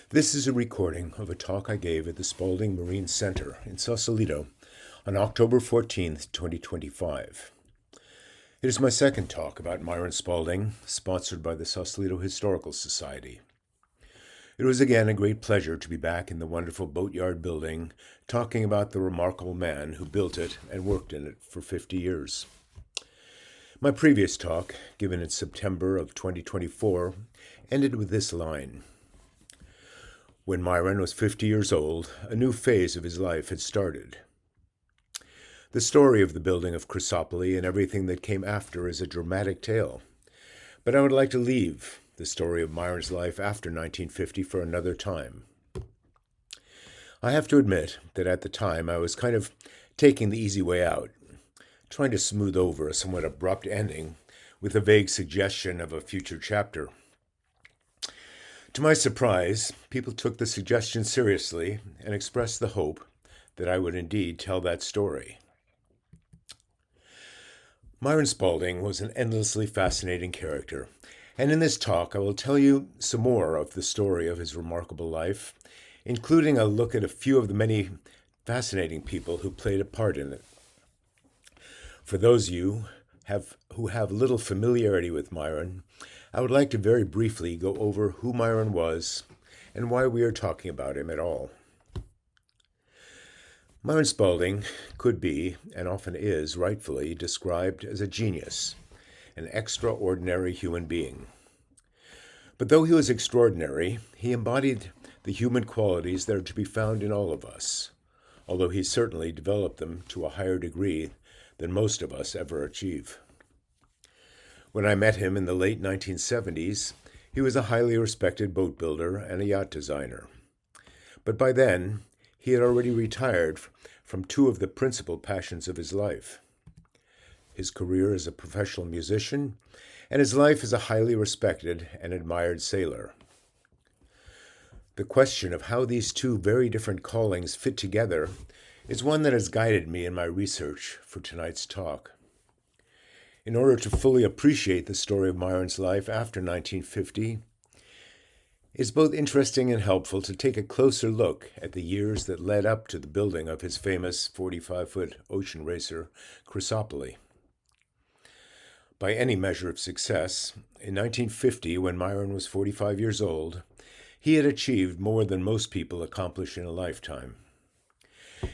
This is a recording of a talk I gave at the Spaulding Marine Center in Sausalito on October 14th, 2025. It is my second talk about Myron Spaulding, sponsored by the Sausalito Historical Society. It was again a great pleasure to be back in the wonderful boatyard building, talking about the remarkable man who built it and worked in it for 50 years. My previous talk, given in September of 2024, ended with this line. When Myron was 50 years old, a new phase of his life had started. The story of the building of Chrysopolis and everything that came after is a dramatic tale, but I would like to leave the story of Myron's life after 1950 for another time. I have to admit that at the time I was kind of taking the easy way out, trying to smooth over a somewhat abrupt ending with a vague suggestion of a future chapter. To my surprise, people took the suggestion seriously and expressed the hope that I would indeed tell that story. Myron Spaulding was an endlessly fascinating character, and in this talk I will tell you some more of the story of his remarkable life, including a look at a few of the many fascinating people who played a part in it. For those of you who have little familiarity with Myron, I would like to very briefly go over who Myron was and why we are talking about him at all. Myron Spaulding could be, and often is rightfully, described as a genius, an extraordinary human being. But though he was extraordinary, he embodied the human qualities that are to be found in all of us, although he certainly developed them to a higher degree than most of us ever achieve. When I met him in the late 1970s, he was a highly respected boat builder and a yacht designer. But by then, he had already retired from two of the principal passions of his life: his career as a professional musician and his life as a highly respected and admired sailor. The question of how these two very different callings fit together is one that has guided me in my research for tonight's talk. In order to fully appreciate the story of Myron's life after 1950, it's both interesting and helpful to take a closer look at the years that led up to the building of his famous 45-foot ocean racer, Chrysopolis. By any measure of success, in 1950, when Myron was 45 years old, he had achieved more than most people accomplish in a lifetime.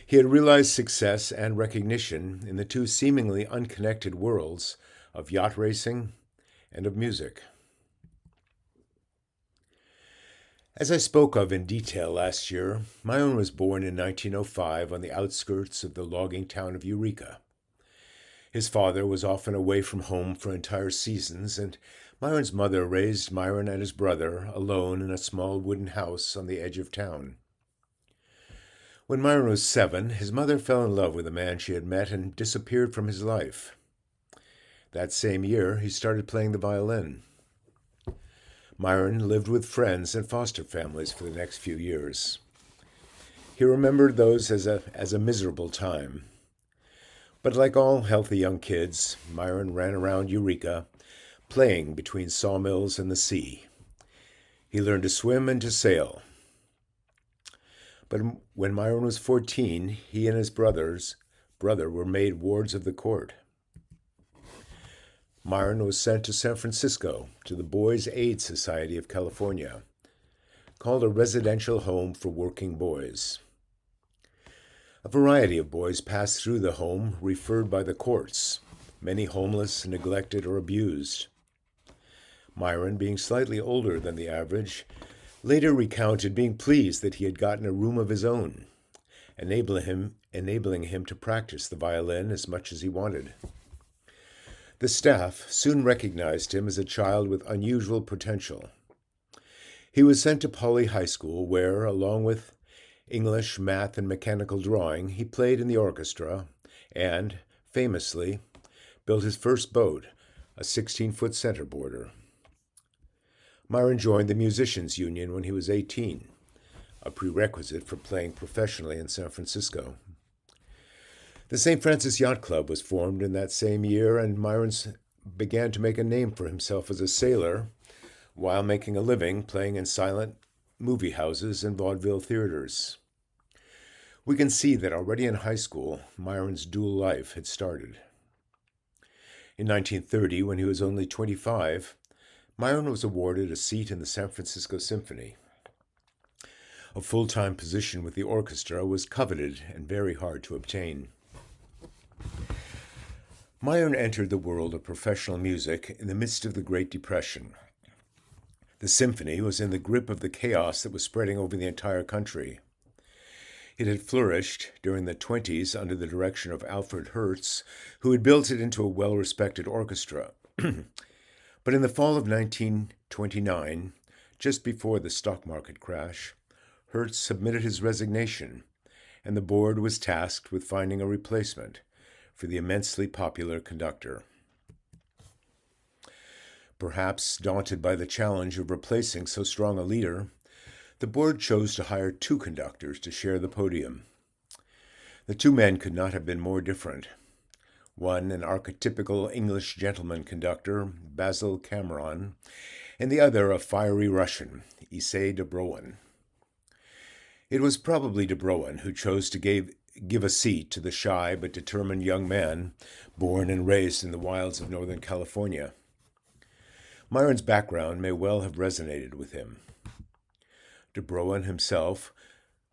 He had realized success and recognition in the two seemingly unconnected worlds of yacht racing and of music. As I spoke of in detail last year, Myron was born in 1905 on the outskirts of the logging town of Eureka. His father was often away from home for entire seasons, and Myron's mother raised Myron and his brother alone in a small wooden house on the edge of town. When Myron was 7, his mother fell in love with a man she had met and disappeared from his life. That same year, he started playing the violin. Myron lived with friends and foster families for the next few years. He remembered those as a miserable time. But like all healthy young kids, Myron ran around Eureka, playing between sawmills and the sea. He learned to swim and to sail. But when Myron was 14, he and his brother were made wards of the court. Myron was sent to San Francisco to the Boys' Aid Society of California, called a residential home for working boys. A variety of boys passed through the home referred by the courts, many homeless, neglected, or abused. Myron, being slightly older than the average, later recounted being pleased that he had gotten a room of his own, enabling him to practice the violin as much as he wanted. The staff soon recognized him as a child with unusual potential. He was sent to Pauley High School where, along with English, math, and mechanical drawing, he played in the orchestra and, famously, built his first boat, a 16-foot centerboarder. Myron joined the Musicians Union when he was 18, a prerequisite for playing professionally in San Francisco. The St. Francis Yacht Club was formed in that same year, and Myron began to make a name for himself as a sailor while making a living playing in silent movie houses and vaudeville theaters. We can see that already in high school, Myron's dual life had started. In 1930, when he was only 25, Myron was awarded a seat in the San Francisco Symphony. A full-time position with the orchestra was coveted and very hard to obtain. Myron entered the world of professional music in the midst of the Great Depression. The symphony was in the grip of the chaos that was spreading over the entire country. It had flourished during the 20s under the direction of Alfred Hertz, who had built it into a well-respected orchestra. But in the fall of 1929, just before the stock market crash, Hertz submitted his resignation, and the board was tasked with finding a replacement for the immensely popular conductor. Perhaps daunted by the challenge of replacing so strong a leader, the board chose to hire 2 conductors to share the podium. The 2 men could not have been more different. One, an archetypical English gentleman conductor, Basil Cameron, and the other a fiery Russian, Issei de Broen. It was probably de Broen who chose to give a seat to the shy but determined young man born and raised in the wilds of Northern California. Myron's background may well have resonated with him. De Broen himself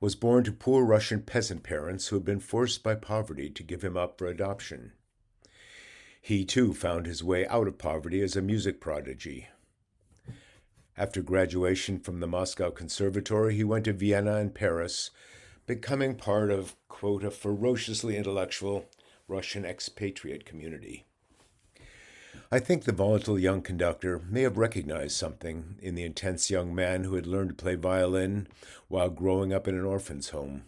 was born to poor Russian peasant parents who had been forced by poverty to give him up for adoption. He, too, found his way out of poverty as a music prodigy. After graduation from the Moscow Conservatory, he went to Vienna and Paris, becoming part of, quote, a ferociously intellectual Russian expatriate community. I think the volatile young conductor may have recognized something in the intense young man who had learned to play violin while growing up in an orphan's home.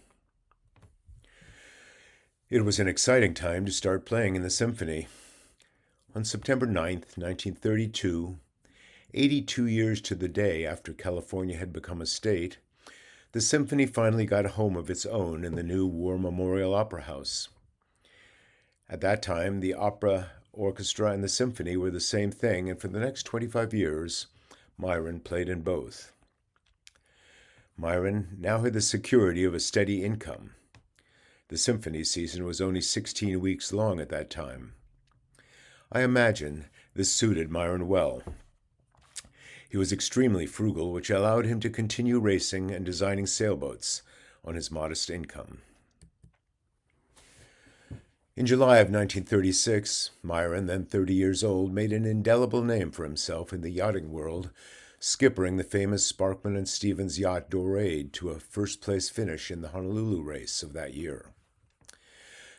It was an exciting time to start playing in the symphony. On September 9th, 1932, 82 years to the day after California had become a state, the symphony finally got a home of its own in the new War Memorial Opera House. At that time, the opera, orchestra, and the symphony were the same thing, and for the next 25 years, Myron played in both. Myron now had the security of a steady income. The symphony season was only 16 weeks long at that time. I imagine this suited Myron well. He was extremely frugal, which allowed him to continue racing and designing sailboats on his modest income. In July of 1936, Myron, then 30 years old, made an indelible name for himself in the yachting world, skippering the famous Sparkman and Stevens yacht Dorade to a first-place finish in the Honolulu race of that year.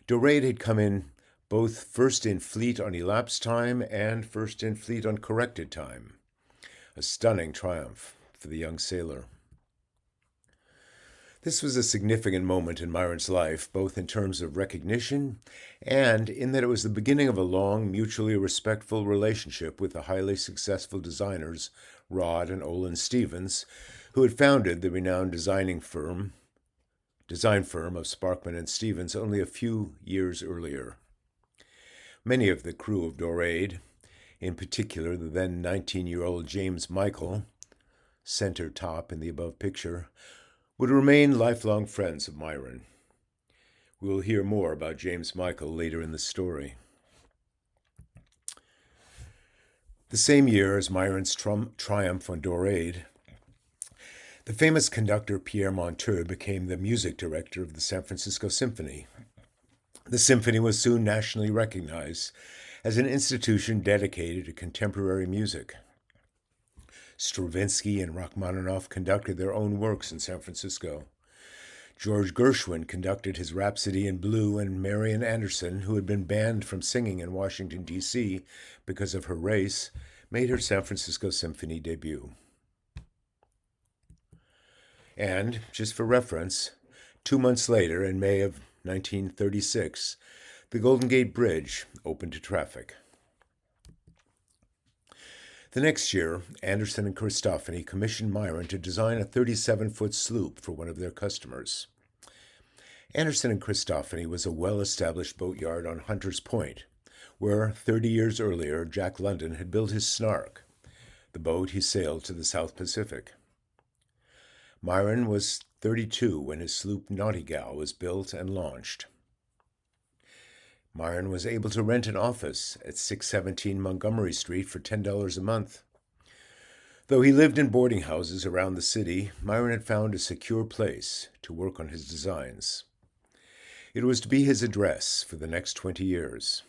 Dorade had come in both first in fleet on elapsed time and first in fleet on corrected time. A stunning triumph for the young sailor. This was a significant moment in Myron's life, both in terms of recognition and in that it was the beginning of a long, mutually respectful relationship with the highly successful designers Rod and Olin Stevens, who had founded the renowned design firm of Sparkman and Stevens only a few years earlier. Many of the crew of Dorade, in particular the then 19-year-old James Michael, center top in the above picture, would remain lifelong friends of Myron. We will hear more about James Michael later in the story. The same year as Myron's triumph on Dorade, the famous conductor Pierre Monteux became the music director of the San Francisco Symphony. The symphony was soon nationally recognized as an institution dedicated to contemporary music. Stravinsky and Rachmaninoff conducted their own works in San Francisco. George Gershwin conducted his Rhapsody in Blue, and Marian Anderson, who had been banned from singing in Washington, D.C. because of her race, made her San Francisco Symphony debut. And, just for reference, 2 months later, in May of 1936, the Golden Gate Bridge opened to traffic. The next year, Anderson and Christofany commissioned Myron to design a 37-foot sloop for one of their customers. Anderson and Christofany was a well-established boatyard on Hunter's Point, where 30 years earlier Jack London had built his Snark, the boat he sailed to the South Pacific. Myron was 32 when his sloop Naughtygal was built and launched. Myron was able to rent an office at 617 Montgomery Street for $10 a month. Though he lived in boarding houses around the city, Myron had found a secure place to work on his designs. It was to be his address for the next 20 years.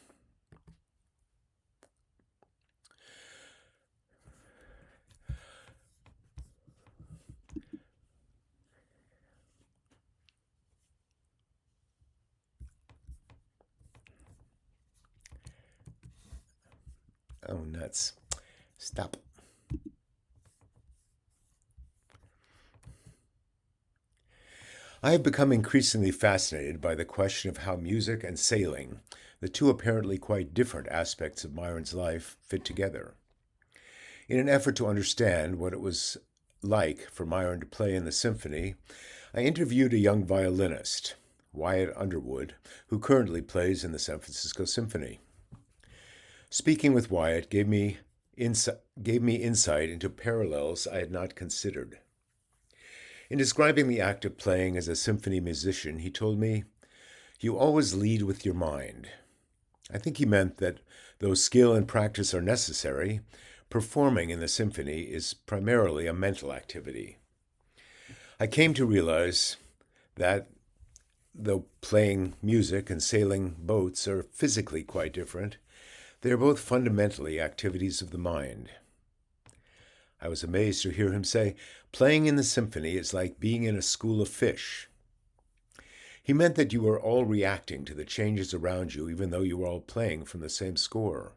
Oh, nuts. Stop. I have become increasingly fascinated by the question of how music and sailing, the two apparently quite different aspects of Myron's life, fit together. In an effort to understand what it was like for Myron to play in the symphony, I interviewed a young violinist, Wyatt Underwood, who currently plays in the San Francisco Symphony. Speaking with Wyatt gave me insight into parallels I had not considered. In describing the act of playing as a symphony musician, he told me, "You always lead with your mind." I think he meant that though skill and practice are necessary, performing in the symphony is primarily a mental activity. I came to realize that though playing music and sailing boats are physically quite different, they are both fundamentally activities of the mind. I was amazed to hear him say, playing in the symphony is like being in a school of fish. He meant that you are all reacting to the changes around you even though you are all playing from the same score.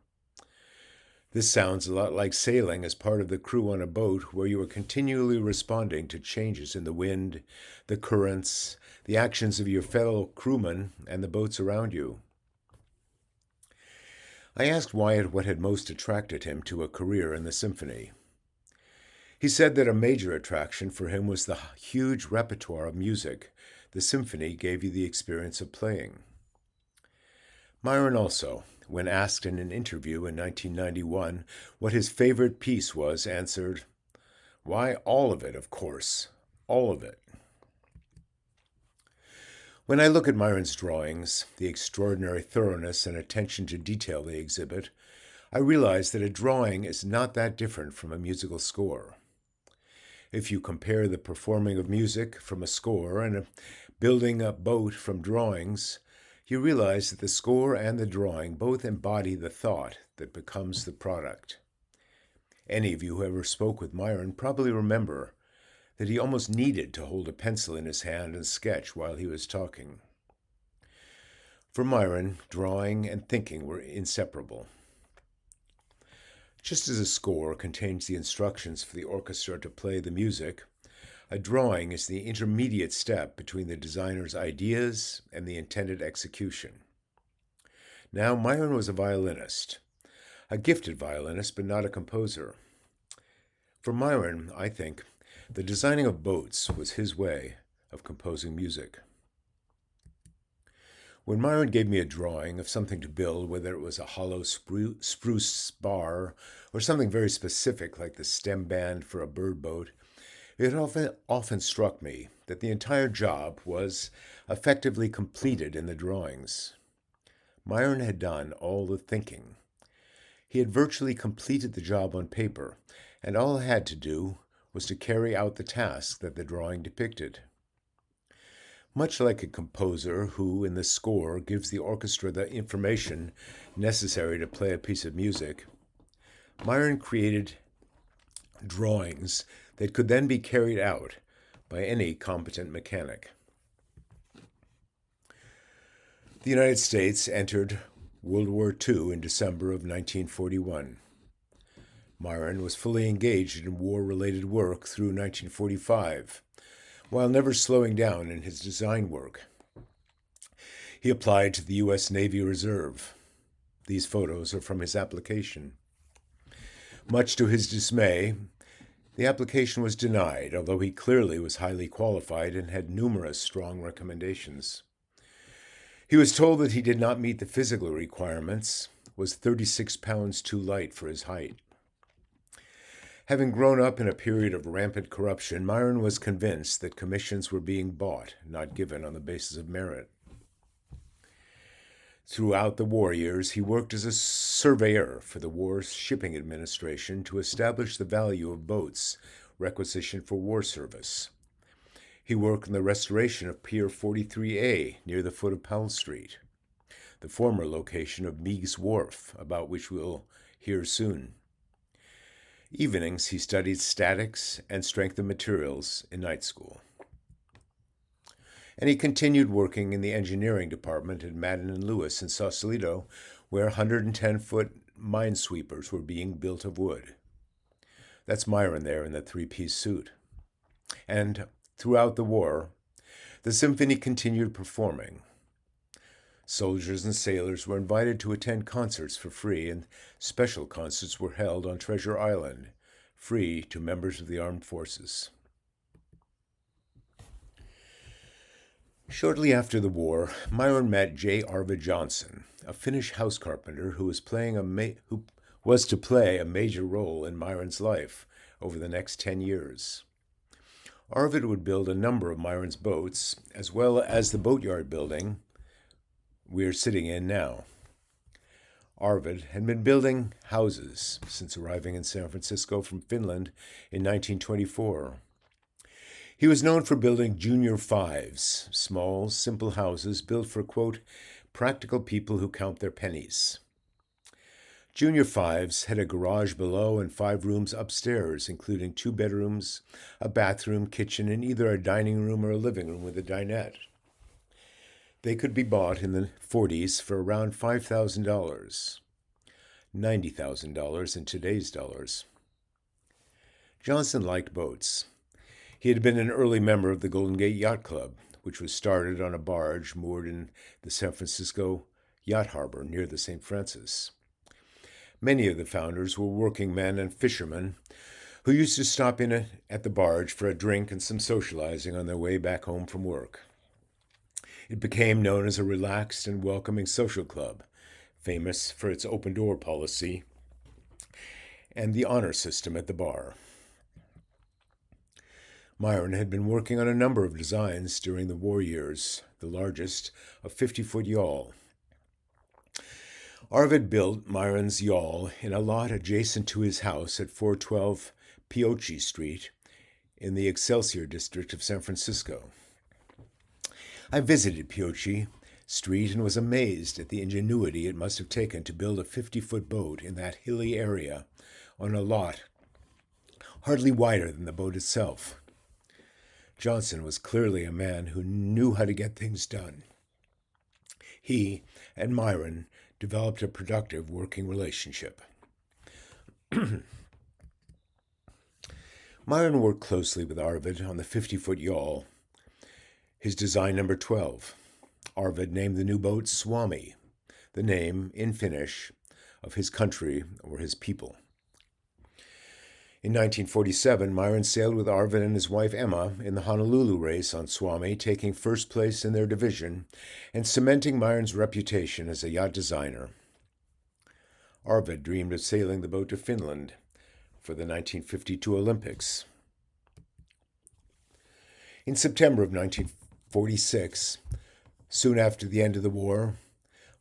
This sounds a lot like sailing as part of the crew on a boat where you are continually responding to changes in the wind, the currents, the actions of your fellow crewmen, and the boats around you. I asked Wyatt what had most attracted him to a career in the symphony. He said that a major attraction for him was the huge repertoire of music the symphony gave you the experience of playing. Myron also, when asked in an interview in 1991 what his favorite piece was, answered, "Why, all of it, of course, all of it." When I look at Myron's drawings, the extraordinary thoroughness and attention to detail they exhibit, I realize that a drawing is not that different from a musical score. If you compare the performing of music from a score and building a boat from drawings, you realize that the score and the drawing both embody the thought that becomes the product. Any of you who ever spoke with Myron probably remember that he almost needed to hold a pencil in his hand and sketch while he was talking. For Myron, drawing and thinking were inseparable. Just as a score contains the instructions for the orchestra to play the music, a drawing is the intermediate step between the designer's ideas and the intended execution. Now, Myron was a violinist, a gifted violinist, but not a composer. For Myron, I think, the designing of boats was his way of composing music. When Myron gave me a drawing of something to build, whether it was a hollow spruce spar or something very specific like the stem band for a bird boat, it often struck me that the entire job was effectively completed in the drawings. Myron had done all the thinking. He had virtually completed the job on paper, and all I had to do was to carry out the task that the drawing depicted. Much like a composer who, in the score, gives the orchestra the information necessary to play a piece of music, Myron created drawings that could then be carried out by any competent mechanic. The United States entered World War II in December of 1941. Myron was fully engaged in war-related work through 1945, while never slowing down in his design work. He applied to the U.S. Navy Reserve. These photos are from his application. Much to his dismay, the application was denied, although he clearly was highly qualified and had numerous strong recommendations. He was told that he did not meet the physical requirements, was 36 pounds too light for his height. Having grown up in a period of rampant corruption, Myron was convinced that commissions were being bought, not given on the basis of merit. Throughout the war years, he worked as a surveyor for the War Shipping Administration to establish the value of boats requisitioned for war service. He worked on the restoration of Pier 43A near the foot of Powell Street, the former location of Meagh's Wharf, about which we'll hear soon. Evenings, he studied statics and strength of materials in night school. And he continued working in the engineering department at Madden & Lewis in Sausalito, where 110-foot minesweepers were being built of wood. That's Myron there in the three-piece suit. And throughout the war, the symphony continued performing. Soldiers and sailors were invited to attend concerts for free, and special concerts were held on Treasure Island, free to members of the armed forces. Shortly after the war, Myron met J. Arvid Johnson, a Finnish house carpenter who was to play a major role in Myron's life over the next 10 years. Arvid would build a number of Myron's boats, as well as the boatyard building we're sitting in now. Arvid had been building houses since arriving in San Francisco from Finland in 1924. He was known for building junior fives, small, simple houses built for, quote, practical people who count their pennies. Junior fives had a garage below and 5 rooms upstairs, including 2 bedrooms, a bathroom, kitchen, and either a dining room or a living room with a dinette. They could be bought in the 40s for around $5,000, $90,000 in today's dollars. Johnson liked boats. He had been an early member of the Golden Gate Yacht Club, which was started on a barge moored in the San Francisco Yacht Harbor near the St. Francis. Many of the founders were working men and fishermen who used to stop in at the barge for a drink and some socializing on their way back home from work. It became known as a relaxed and welcoming social club, famous for its open-door policy and the honor system at the bar. Myron had been working on a number of designs during the war years, the largest a 50-foot yawl. Arvid built Myron's yawl in a lot adjacent to his house at 412 Pioche Street in the Excelsior district of San Francisco. I visited Pioche Street and was amazed at the ingenuity it must have taken to build a 50-foot boat in that hilly area on a lot hardly wider than the boat itself. Johnson was clearly a man who knew how to get things done. He and Myron developed a productive working relationship. Myron worked closely with Arvid on the 50-foot yawl, his design number 12. Arvid named the new boat Suomi, the name, in Finnish, of his country or his people. In 1947, Myron sailed with Arvid and his wife Emma in the Honolulu race on Suomi, taking first place in their division and cementing Myron's reputation as a yacht designer. Arvid dreamed of sailing the boat to Finland for the 1952 Olympics. In September of 1946, soon after the end of the war,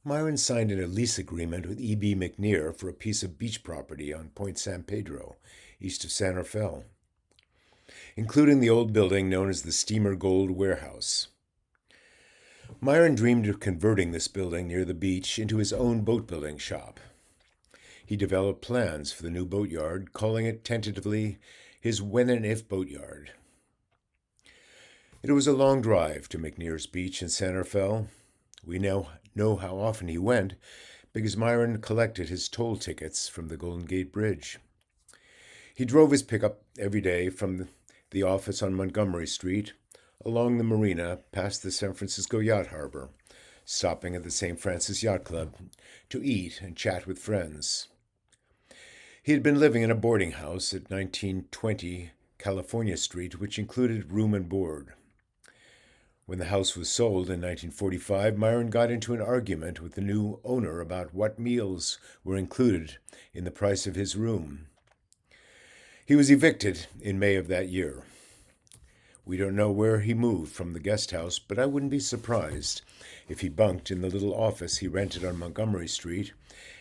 Myron signed a lease agreement with E.B. McNear for a piece of beach property on Point San Pedro, east of San Rafael, including the old building known as the Steamer Gold Warehouse. Myron dreamed of converting this building near the beach into his own boat-building shop. He developed plans for the new boatyard, calling it tentatively his When and If Boatyard. It was a long drive to McNear's Beach in San Rafael. We now know how often he went because Myron collected his toll tickets from the Golden Gate Bridge. He drove his pickup every day from the office on Montgomery Street, along the marina past the San Francisco Yacht Harbor, stopping at the St. Francis Yacht Club to eat and chat with friends. He had been living in a boarding house at 1920 California Street, which included room and board. When the house was sold in 1945, Myron got into an argument with the new owner about what meals were included in the price of his room. He was evicted in May of that year. We don't know where he moved from the guest house, but I wouldn't be surprised if he bunked in the little office he rented on Montgomery Street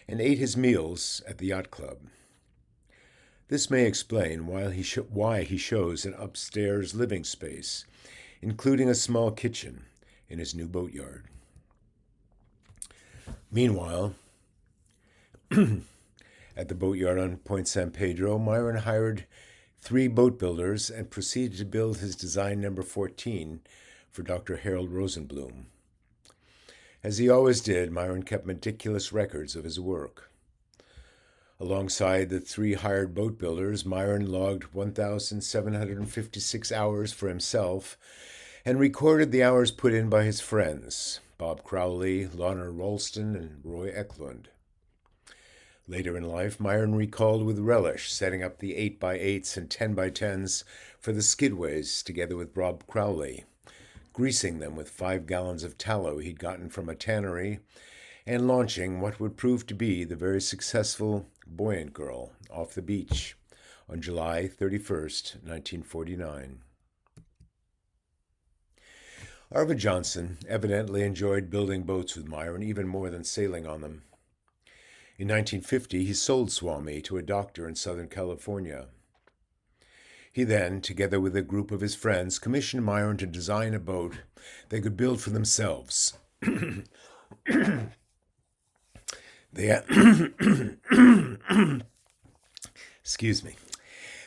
and ate his meals at the yacht club. This may explain why he shows an upstairs living space, including a small kitchen in his new boatyard. Meanwhile, at the boatyard on Point San Pedro, Myron hired 3 boat builders and proceeded to build his design number 14 for Dr. Harold Rosenblum. As he always did, Myron kept meticulous records of his work. Alongside the 3 hired boat builders, Myron logged 1,756 hours for himself and recorded the hours put in by his friends, Bob Crowley, Lorna Ralston, and Roy Eklund. Later in life, Myron recalled with relish setting up the 8x8s and 10x10s for the skidways together with Bob Crowley, greasing them with 5 gallons of tallow he'd gotten from a tannery, and launching what would prove to be the very successful Buoyant Girl off the beach on July 31st, 1949. Arvid Johnson evidently enjoyed building boats with Myron even more than sailing on them. In 1950, he sold Swami to a doctor in Southern California. He then, together with a group of his friends, commissioned Myron to design a boat they could build for themselves. Excuse me.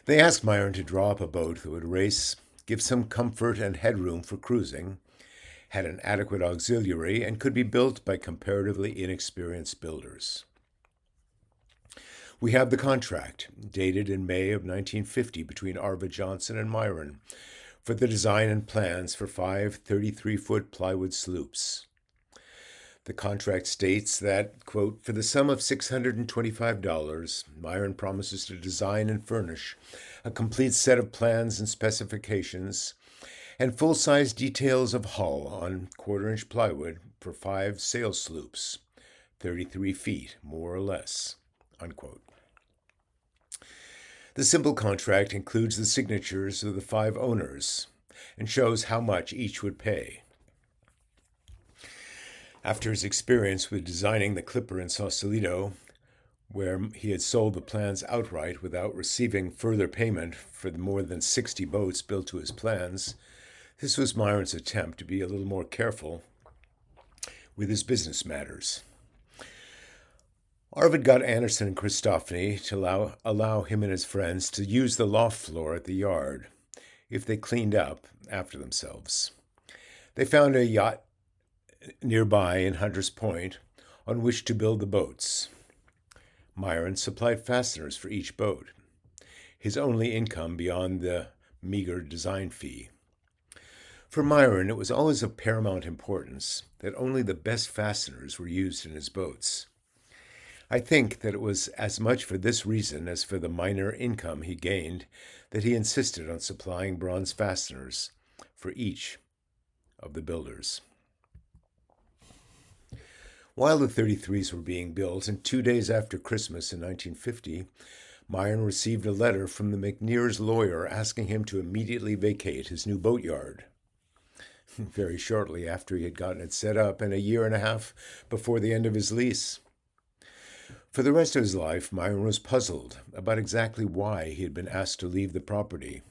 They asked Myron to draw up a boat that would race, give some comfort and headroom for cruising, had an adequate auxiliary, and could be built by comparatively inexperienced builders. We have the contract, dated in May of 1950 between Arvid Johnson and Myron, for the design and plans for 5 33-foot plywood sloops. The contract states that, quote, for the sum of $625, Myron promises to design and furnish a complete set of plans and specifications and full-size details of hull on quarter-inch plywood for 5 sail sloops, 33 feet, more or less, unquote. The simple contract includes the signatures of the 5 owners and shows how much each would pay. After his experience with designing the Clipper in Sausalito, where he had sold the plans outright without receiving further payment for the more than 60 boats built to his plans, this was Myron's attempt to be a little more careful with his business matters. Arvid got Anderson and Christophany to allow him and his friends to use the loft floor at the yard if they cleaned up after themselves. They found a yacht nearby in Hunters Point on which to build the boats. Myron supplied fasteners for each boat, his only income beyond the meager design fee. For Myron, it was always of paramount importance that only the best fasteners were used in his boats. I think that it was as much for this reason as for the minor income he gained that he insisted on supplying bronze fasteners for each of the builders. While the 33s were being built, and 2 days after Christmas in 1950, Myron received a letter from the McNear's lawyer asking him to immediately vacate his new boatyard. Very shortly after he had gotten it set up, and a year and a half before the end of his lease. For the rest of his life, Myron was puzzled about exactly why he had been asked to leave the property.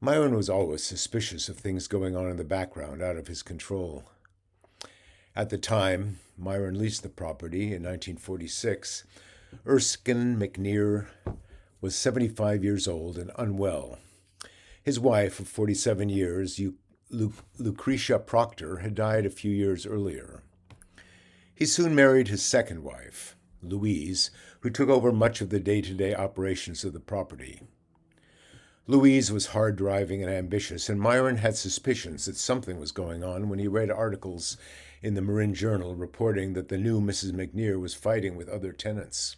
Myron was always suspicious of things going on in the background out of his control. At the time Myron leased the property in 1946, Erskine McNear was 75 years old and unwell. His wife of 47 years, Lucretia Proctor, had died a few years earlier. He soon married his second wife, Louise, who took over much of the day-to-day operations of the property. Louise was hard-driving and ambitious, and Myron had suspicions that something was going on when he read articles in the Marin Journal reporting that the new Mrs. McNear was fighting with other tenants.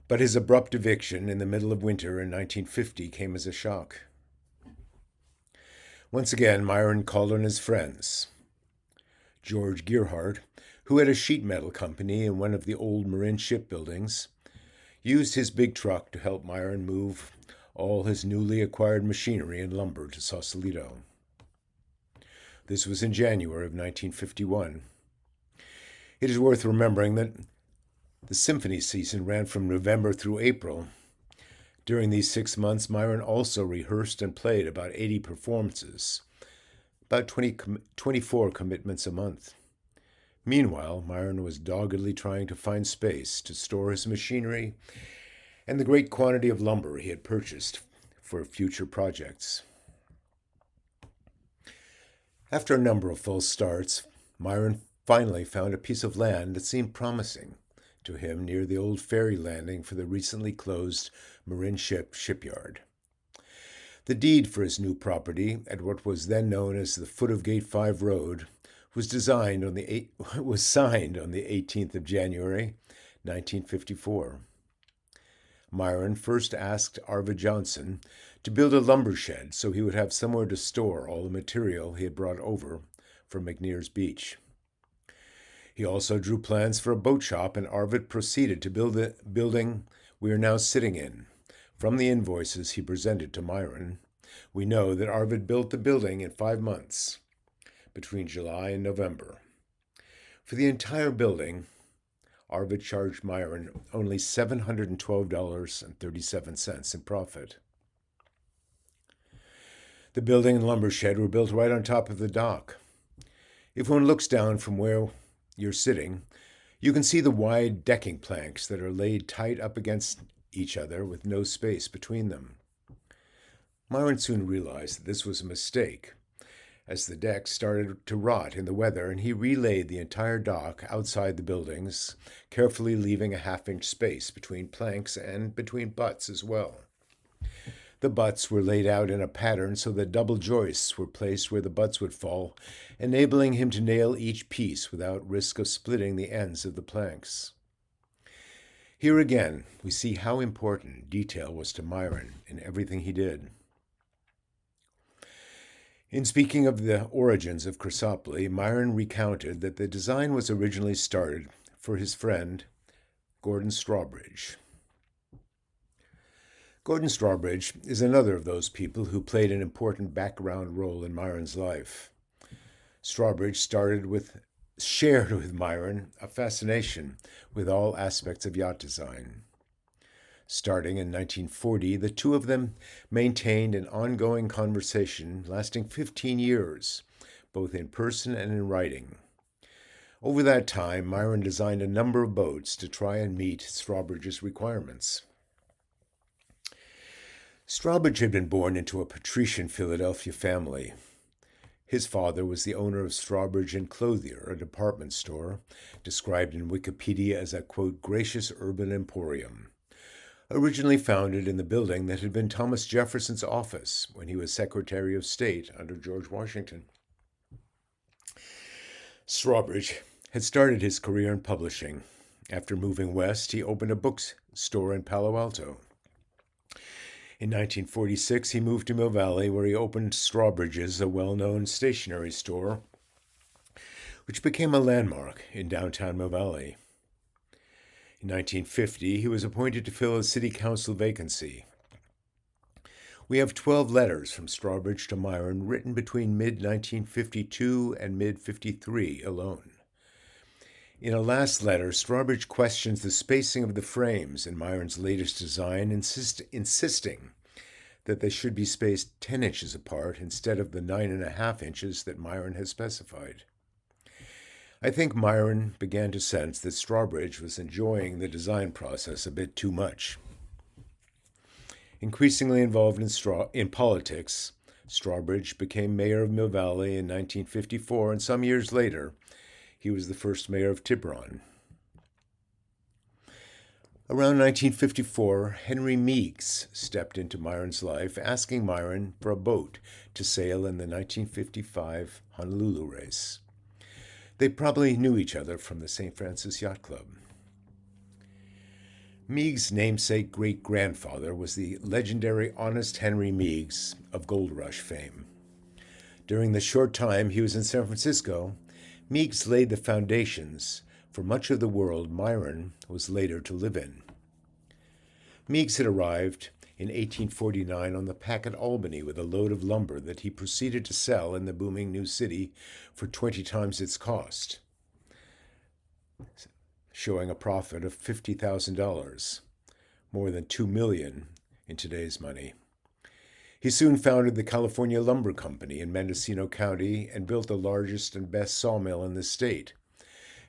But his abrupt eviction in the middle of winter in 1950 came as a shock. Once again, Myron called on his friends. George Gearhart, who had a sheet metal company in one of the old Marin shipbuildings, used his big truck to help Myron move all his newly acquired machinery and lumber to Sausalito. This was in January of 1951. It is worth remembering that the symphony season ran from November through April. During these 6 months, Myron also rehearsed and played about 80 performances, about 24 commitments a month. Meanwhile, Myron was doggedly trying to find space to store his machinery and the great quantity of lumber he had purchased for future projects. After a number of false starts, Myron finally found a piece of land that seemed promising to him near the old ferry landing for the recently closed Marin shipyard. The deed for his new property at what was then known as the foot of Gate 5 Road was signed on the 18th of January, 1954. Myron first asked Arvid Johnson to build a lumber shed so he would have somewhere to store all the material he had brought over from McNear's Beach. He also drew plans for a boat shop, and Arvid proceeded to build the building we are now sitting in. From the invoices he presented to Myron, we know that Arvid built the building in 5 months, between July and November. For the entire building, Arvid charged Myron only $712.37 in profit. The building and lumber shed were built right on top of the dock. If one looks down from where you're sitting, you can see the wide decking planks that are laid tight up against each other with no space between them. Myron soon realized that this was a mistake, as the deck started to rot in the weather, and he relaid the entire dock outside the buildings, carefully leaving a half-inch space between planks and between butts as well. The butts were laid out in a pattern so that double joists were placed where the butts would fall, enabling him to nail each piece without risk of splitting the ends of the planks. Here again, we see how important detail was to Myron in everything he did. In speaking of the origins of Chrysopolis, Myron recounted that the design was originally started for his friend, Gordon Strawbridge. Gordon Strawbridge is another of those people who played an important background role in Myron's life. Strawbridge shared with Myron a fascination with all aspects of yacht design. Starting in 1940, the two of them maintained an ongoing conversation lasting 15 years, both in person and in writing. Over that time, Myron designed a number of boats to try and meet Strawbridge's requirements. Strawbridge had been born into a patrician Philadelphia family. His father was the owner of Strawbridge and Clothier, a department store, described in Wikipedia as a, quote, gracious urban emporium, originally founded in the building that had been Thomas Jefferson's office when he was Secretary of State under George Washington. Strawbridge had started his career in publishing. After moving west, he opened a bookstore in Palo Alto. In 1946, he moved to Mill Valley, where he opened Strawbridge's, a well-known stationery store, which became a landmark in downtown Mill Valley. In 1950, he was appointed to fill a city council vacancy. We have 12 letters from Strawbridge to Myron written between mid-1952 and mid-53 alone. In a last letter, Strawbridge questions the spacing of the frames in Myron's latest design, insisting that they should be spaced 10 inches apart instead of the 9.5 inches that Myron has specified. I think Myron began to sense that Strawbridge was enjoying the design process a bit too much. Increasingly involved in politics, Strawbridge became mayor of Mill Valley in 1954, and some years later, he was the first mayor of Tiburon. Around 1954, Henry Meigs stepped into Myron's life, asking Myron for a boat to sail in the 1955 Honolulu race. They probably knew each other from the St. Francis Yacht Club. Meigs' namesake great-grandfather was the legendary Honest Henry Meigs of Gold Rush fame. During the short time he was in San Francisco, Meigs laid the foundations for much of the world Myron was later to live in. Meigs had arrived in 1849 on the pack at Albany with a load of lumber that he proceeded to sell in the booming new city for 20 times its cost, showing a profit of $50,000, more than $2 million in today's money. He soon founded the California Lumber Company in Mendocino County and built the largest and best sawmill in the state,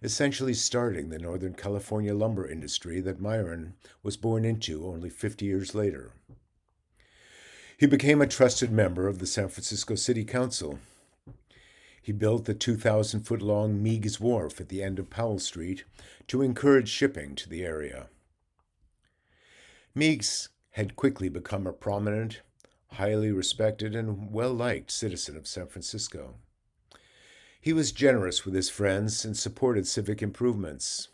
essentially starting the Northern California lumber industry that Myron was born into only 50 years later. He became a trusted member of the San Francisco City Council. He built the 2,000-foot-long Meigs Wharf at the end of Powell Street to encourage shipping to the area. Meigs had quickly become a prominent, highly respected, and well-liked citizen of San Francisco. He was generous with his friends and supported civic improvements.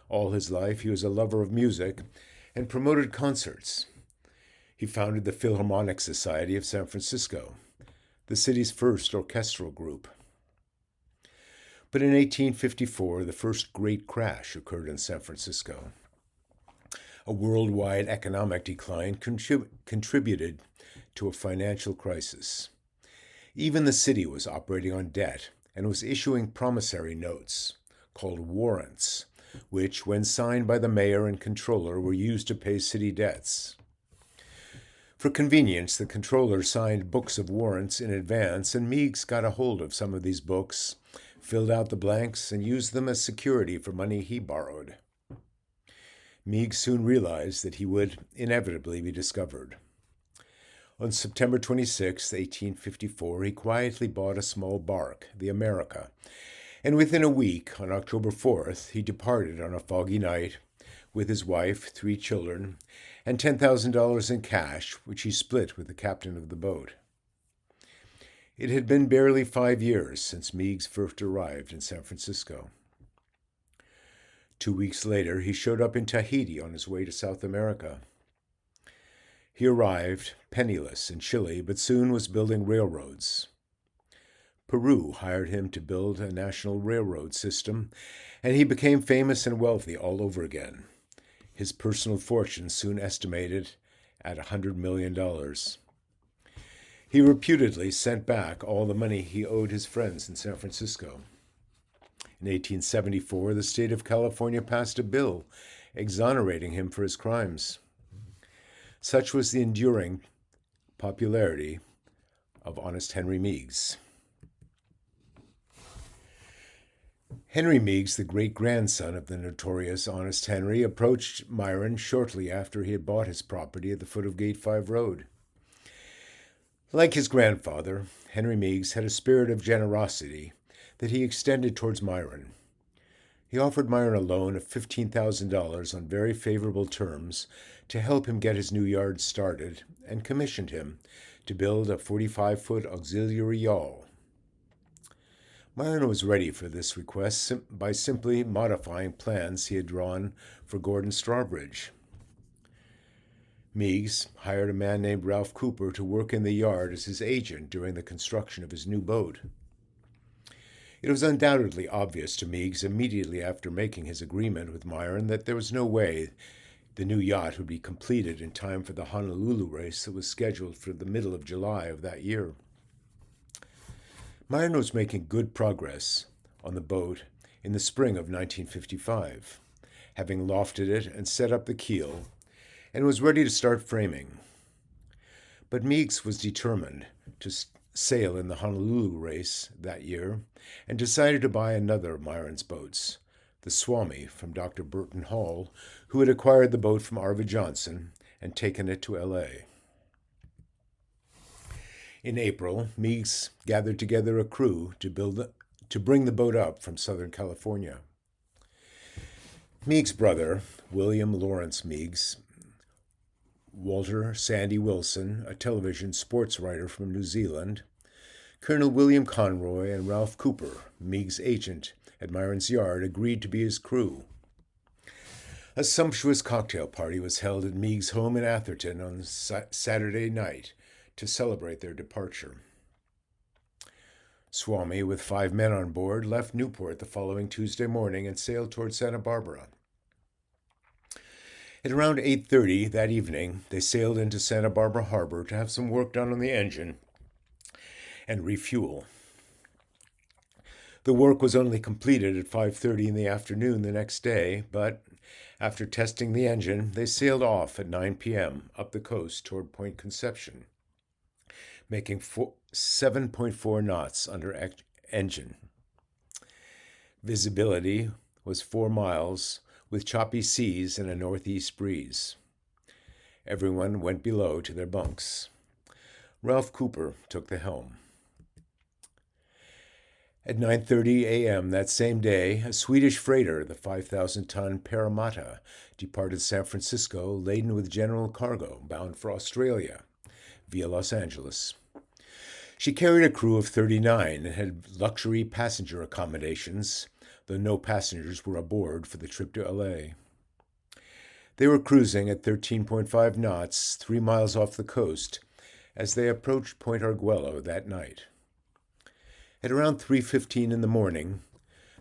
All his life, he was a lover of music and promoted concerts. He founded the Philharmonic Society of San Francisco, the city's first orchestral group. But in 1854, the first great crash occurred in San Francisco. A worldwide economic decline contributed to a financial crisis. Even the city was operating on debt and was issuing promissory notes, called warrants, which, when signed by the mayor and controller, were used to pay city debts. For convenience, the controller signed books of warrants in advance, and Meigs got a hold of some of these books, filled out the blanks, and used them as security for money he borrowed. Meigs soon realized that he would inevitably be discovered. On September 26, 1854, he quietly bought a small bark, the America, and within a week, on October 4th, he departed on a foggy night with his wife, 3 children, and $10,000 in cash, which he split with the captain of the boat. It had been barely 5 years since Meigs first arrived in San Francisco. 2 weeks later, he showed up in Tahiti on his way to South America. He arrived penniless in Chile, but soon was building railroads. Peru hired him to build a national railroad system, and he became famous and wealthy all over again. His personal fortune soon estimated at $100 million. He reputedly sent back all the money he owed his friends in San Francisco. In 1874, the state of California passed a bill exonerating him for his crimes. Such was the enduring popularity of Honest Henry Meigs. Henry Meigs, the great-grandson of the notorious Honest Henry, approached Myron shortly after he had bought his property at the foot of Gate 5 Road. Like his grandfather, Henry Meigs had a spirit of generosity that he extended towards Myron. He offered Myron a loan of $15,000 on very favorable terms to help him get his new yard started, and commissioned him to build a 45-foot auxiliary yawl. Myron was ready for this request by simply modifying plans he had drawn for Gordon Strawbridge. Meigs hired a man named Ralph Cooper to work in the yard as his agent during the construction of his new boat. It was undoubtedly obvious to Meigs immediately after making his agreement with Myron that there was no way the new yacht would be completed in time for the Honolulu race that was scheduled for the middle of July of that year. Myron was making good progress on the boat in the spring of 1955, having lofted it and set up the keel, and was ready to start framing. But Meigs was determined to sail in the Honolulu race that year and decided to buy another of Myron's boats, the Swami, from Dr. Burton Hall, who had acquired the boat from Arvid Johnson and taken it to L.A. In April, Meigs gathered together a crew to bring the boat up from Southern California. Meigs' brother, William Lawrence Meigs, Walter Sandy Wilson, a television sports writer from New Zealand, Colonel William Conroy, and Ralph Cooper, Meigs' agent at Myron's yard, agreed to be his crew. A sumptuous cocktail party was held at Meigs' home in Atherton on Saturday night to celebrate their departure. Swami, with 5 men on board, left Newport the following Tuesday morning and sailed toward Santa Barbara. At around 8:30 that evening, they sailed into Santa Barbara Harbor to have some work done on the engine and refuel. The work was only completed at 5:30 in the afternoon the next day, but after testing the engine, they sailed off at 9 p.m. up the coast toward Point Conception, making 7.4 knots under engine. Visibility was 4 miles, with choppy seas and a northeast breeze. Everyone went below to their bunks. Ralph Cooper took the helm. At 9:30 a.m. that same day, a Swedish freighter, the 5,000-ton Parramatta, departed San Francisco laden with general cargo bound for Australia via Los Angeles. She carried a crew of 39 and had luxury passenger accommodations, though no passengers were aboard for the trip to LA. They were cruising at 13.5 knots, 3 miles off the coast, as they approached Point Arguello that night. At around 3:15 in the morning,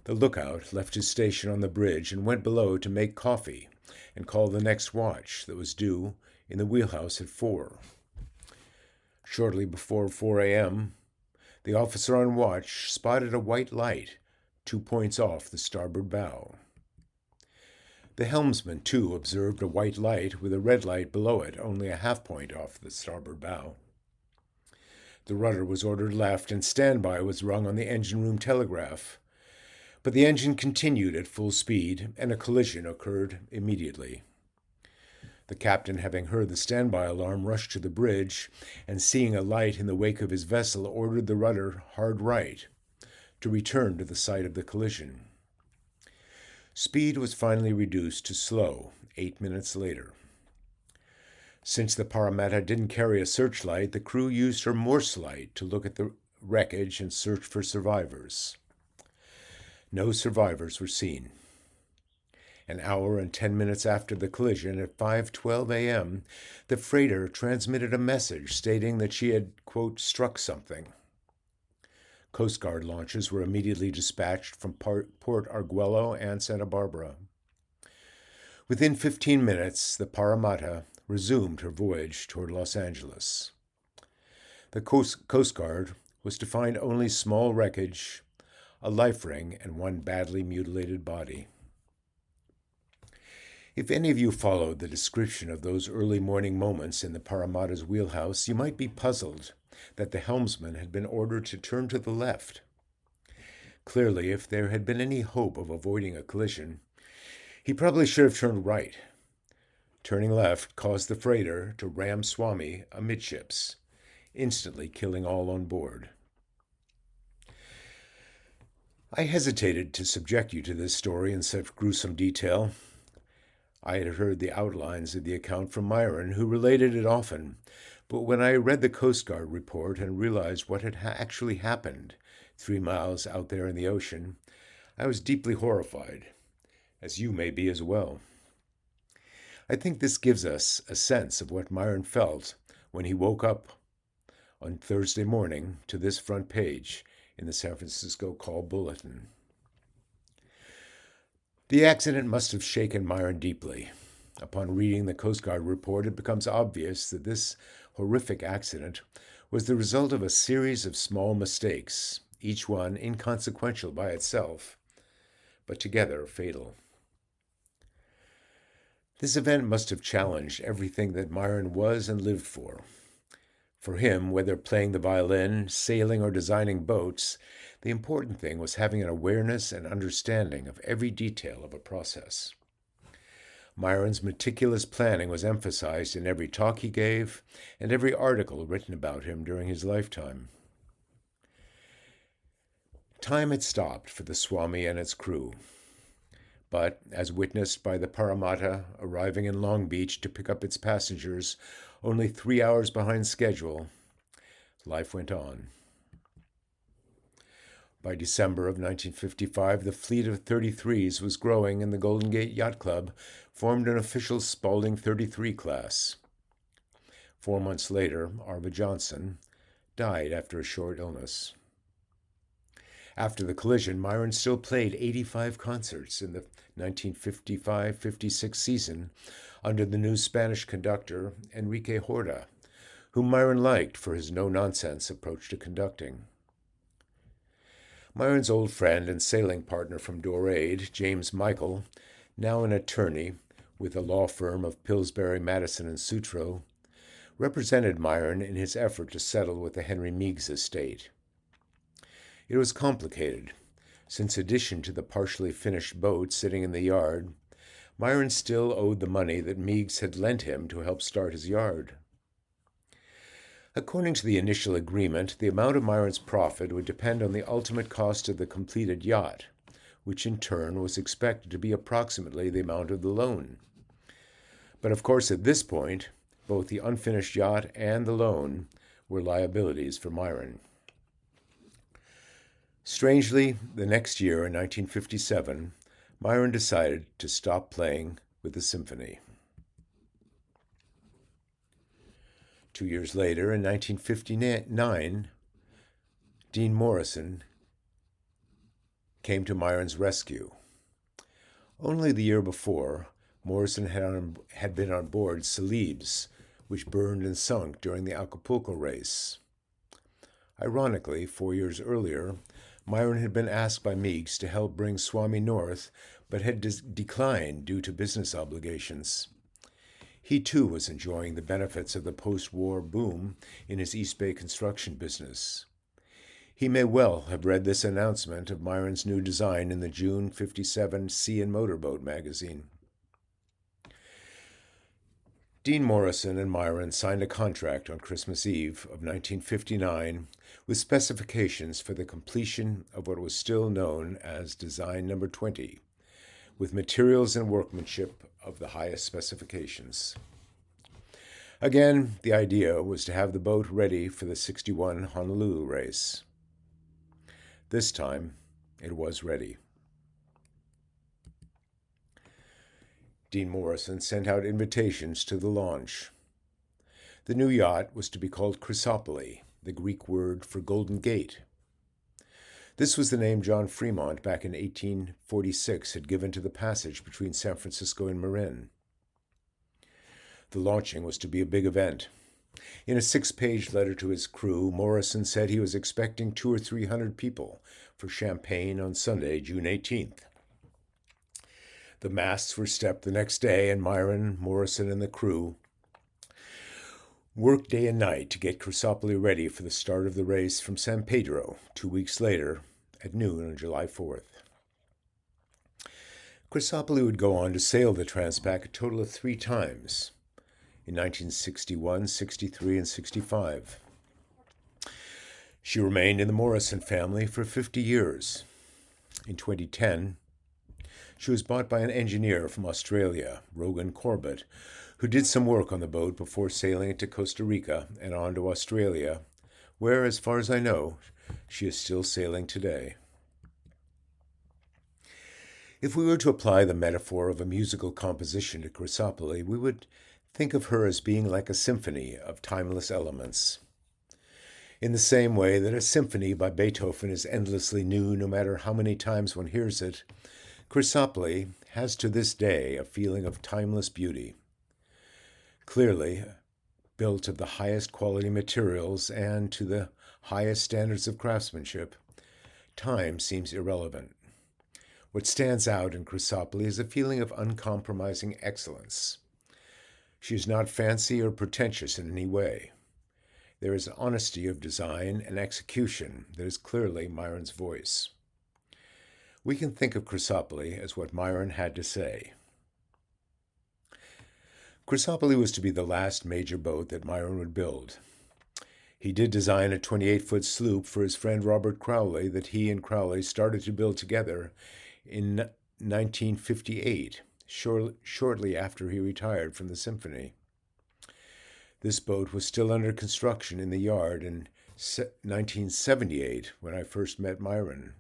the lookout left his station on the bridge and went below to make coffee and call the next watch that was due in the wheelhouse at 4. Shortly before 4 a.m., the officer on watch spotted a white light 2 points off the starboard bow. The helmsman, too, observed a white light with a red light below it, only a half point off the starboard bow. The rudder was ordered left, and standby was rung on the engine room telegraph. But the engine continued at full speed, and a collision occurred immediately. The captain, having heard the standby alarm, rushed to the bridge, and seeing a light in the wake of his vessel, ordered the rudder hard right to return to the site of the collision. Speed was finally reduced to slow 8 minutes later. Since the Parramatta didn't carry a searchlight, the crew used her Morse light to look at the wreckage and search for survivors. No survivors were seen. An hour and 10 minutes after the collision, at 5:12 a.m., the freighter transmitted a message stating that she had, quote, struck something. Coast Guard launches were immediately dispatched from Port Arguello and Santa Barbara. Within 15 minutes, the Parramatta resumed her voyage toward Los Angeles. The Coast Guard was to find only small wreckage, a life ring, and one badly mutilated body. If any of you followed the description of those early morning moments in the Parramatta's wheelhouse, you might be puzzled that the helmsman had been ordered to turn to the left. Clearly, if there had been any hope of avoiding a collision, he probably should have turned right. Turning left caused the freighter to ram Swami amidships, instantly killing all on board. I hesitated to subject you to this story in such gruesome detail. I had heard the outlines of the account from Myron, who related it often, but when I read the Coast Guard report and realized what had actually happened 3 miles out there in the ocean, I was deeply horrified, as you may be as well. I think this gives us a sense of what Myron felt when he woke up on Thursday morning to this front page in the San Francisco Call Bulletin. The accident must have shaken Myron deeply. Upon reading the Coast Guard report, it becomes obvious that this horrific accident was the result of a series of small mistakes, each one inconsequential by itself, but together fatal. This event must have challenged everything that Myron was and lived for. For him, whether playing the violin, sailing, or designing boats, the important thing was having an awareness and understanding of every detail of a process. Myron's meticulous planning was emphasized in every talk he gave and every article written about him during his lifetime. Time had stopped for the Swami and its crew. But, as witnessed by the Parramatta arriving in Long Beach to pick up its passengers only 3 hours behind schedule, life went on. By December of 1955, the fleet of 33s was growing, and the Golden Gate Yacht Club formed an official Spaulding 33 class. 4 months later, Arva Johnson died after a short illness. After the collision, Myron still played 85 concerts in the 1955-56 season, under the new Spanish conductor, Enrique Horta, whom Myron liked for his no-nonsense approach to conducting. Myron's old friend and sailing partner from Dorade, James Michael, now an attorney with a law firm of Pillsbury, Madison, and Sutro, represented Myron in his effort to settle with the Henry Meigs estate. It was complicated, since in addition to the partially finished boat sitting in the yard, Myron still owed the money that Meigs had lent him to help start his yard. According to the initial agreement, the amount of Myron's profit would depend on the ultimate cost of the completed yacht, which in turn was expected to be approximately the amount of the loan. But of course, at this point, both the unfinished yacht and the loan were liabilities for Myron. Strangely, the next year, in 1957, Myron decided to stop playing with the symphony. 2 years later, in 1959, Dean Morrison came to Myron's rescue. Only the year before, Morrison had been on board Celebes, which burned and sunk during the Acapulco race. Ironically, 4 years earlier, Myron had been asked by Meigs to help bring Swami north, but had declined due to business obligations. He too was enjoying the benefits of the post-war boom in his East Bay construction business. He may well have read this announcement of Myron's new design in the June '57 Sea and Motorboat magazine. Dean Morrison and Myron signed a contract on Christmas Eve of 1959 with specifications for the completion of what was still known as Design Number 20, with materials and workmanship of the highest specifications. Again, the idea was to have the boat ready for the '61 Honolulu race. This time, it was ready. Dean Morrison sent out invitations to the launch. The new yacht was to be called Chrysopoly, the Greek word for Golden Gate. This was the name John Fremont back in 1846 had given to the passage between San Francisco and Marin. The launching was to be a big event. In a 6-page letter to his crew, Morrison said he was expecting 200 or 300 people for champagne on Sunday, June 18th. The masts were stepped the next day, and Myron, Morrison, and the crew worked day and night to get Chrysopoly ready for the start of the race from San Pedro 2 weeks later at noon on July 4th. Chrysopoly would go on to sail the Transpac a total of 3 times, in 1961, 63, and 65. She remained in the Morrison family for 50 years. In 2010, she was bought by an engineer from Australia, Rogan Corbett, who did some work on the boat before sailing to Costa Rica and on to Australia, where, as far as I know, she is still sailing today. If we were to apply the metaphor of a musical composition to Chrysopoly, we would think of her as being like a symphony of timeless elements. In the same way that a symphony by Beethoven is endlessly new no matter how many times one hears it, Chrysopoly has to this day a feeling of timeless beauty. Clearly, built of the highest quality materials and to the highest standards of craftsmanship, time seems irrelevant. What stands out in Chrysopoly is a feeling of uncompromising excellence. She is not fancy or pretentious in any way. There is honesty of design and execution that is clearly Myron's voice. We can think of Chrysopoly as what Myron had to say. Chrysopoly was to be the last major boat that Myron would build. He did design a 28-foot sloop for his friend Robert Crowley that he and Crowley started to build together in 1958, shortly after he retired from the symphony. This boat was still under construction in the yard in 1978 when I first met Myron.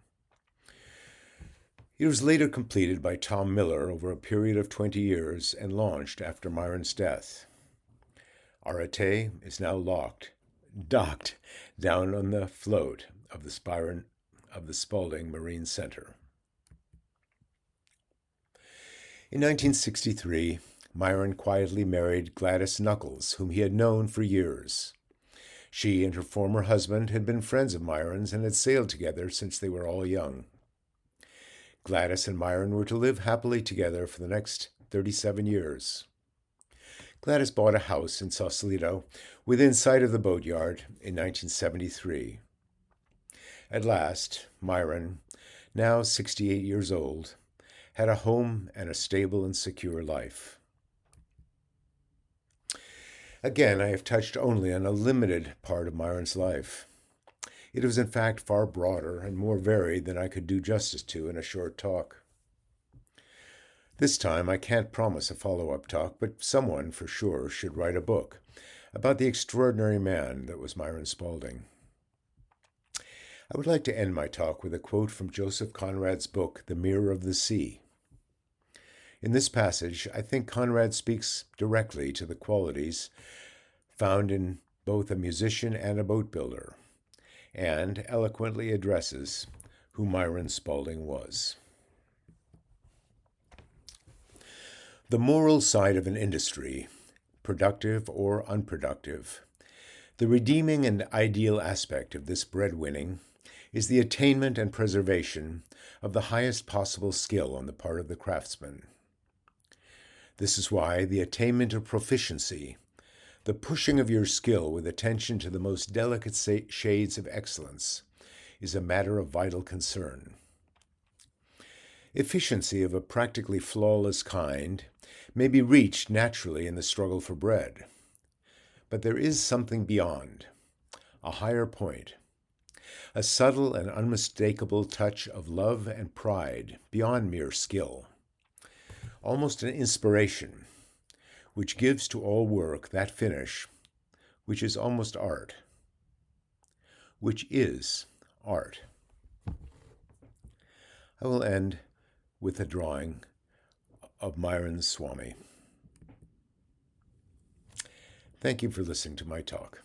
It was later completed by Tom Miller over a period of 20 years and launched after Myron's death. Arete is now docked down on the float of the Spaulding Marine Center. In 1963, Myron quietly married Gladys Knuckles, whom he had known for years. She and her former husband had been friends of Myron's and had sailed together since they were all young. Gladys and Myron were to live happily together for the next 37 years. Gladys bought a house in Sausalito within sight of the boatyard in 1973. At last, Myron, now 68 years old, had a home and a stable and secure life. Again, I have touched only on a limited part of Myron's life. It was in fact far broader and more varied than I could do justice to in a short talk. This time I can't promise a follow-up talk, but someone, for sure, should write a book about the extraordinary man that was Myron Spaulding. I would like to end my talk with a quote from Joseph Conrad's book, The Mirror of the Sea. In this passage, I think Conrad speaks directly to the qualities found in both a musician and a boat builder, and eloquently addresses who Myron Spaulding was. The moral side of an industry, productive or unproductive, the redeeming and ideal aspect of this breadwinning is the attainment and preservation of the highest possible skill on the part of the craftsman. This is why the attainment of proficiency, the pushing of your skill with attention to the most delicate shades of excellence, is a matter of vital concern. Efficiency of a practically flawless kind may be reached naturally in the struggle for bread, but there is something beyond, a higher point, a subtle and unmistakable touch of love and pride beyond mere skill, almost an inspiration, which gives to all work that finish, which is almost art, which is art. I will end with a drawing of Myron Swami. Thank you for listening to my talk.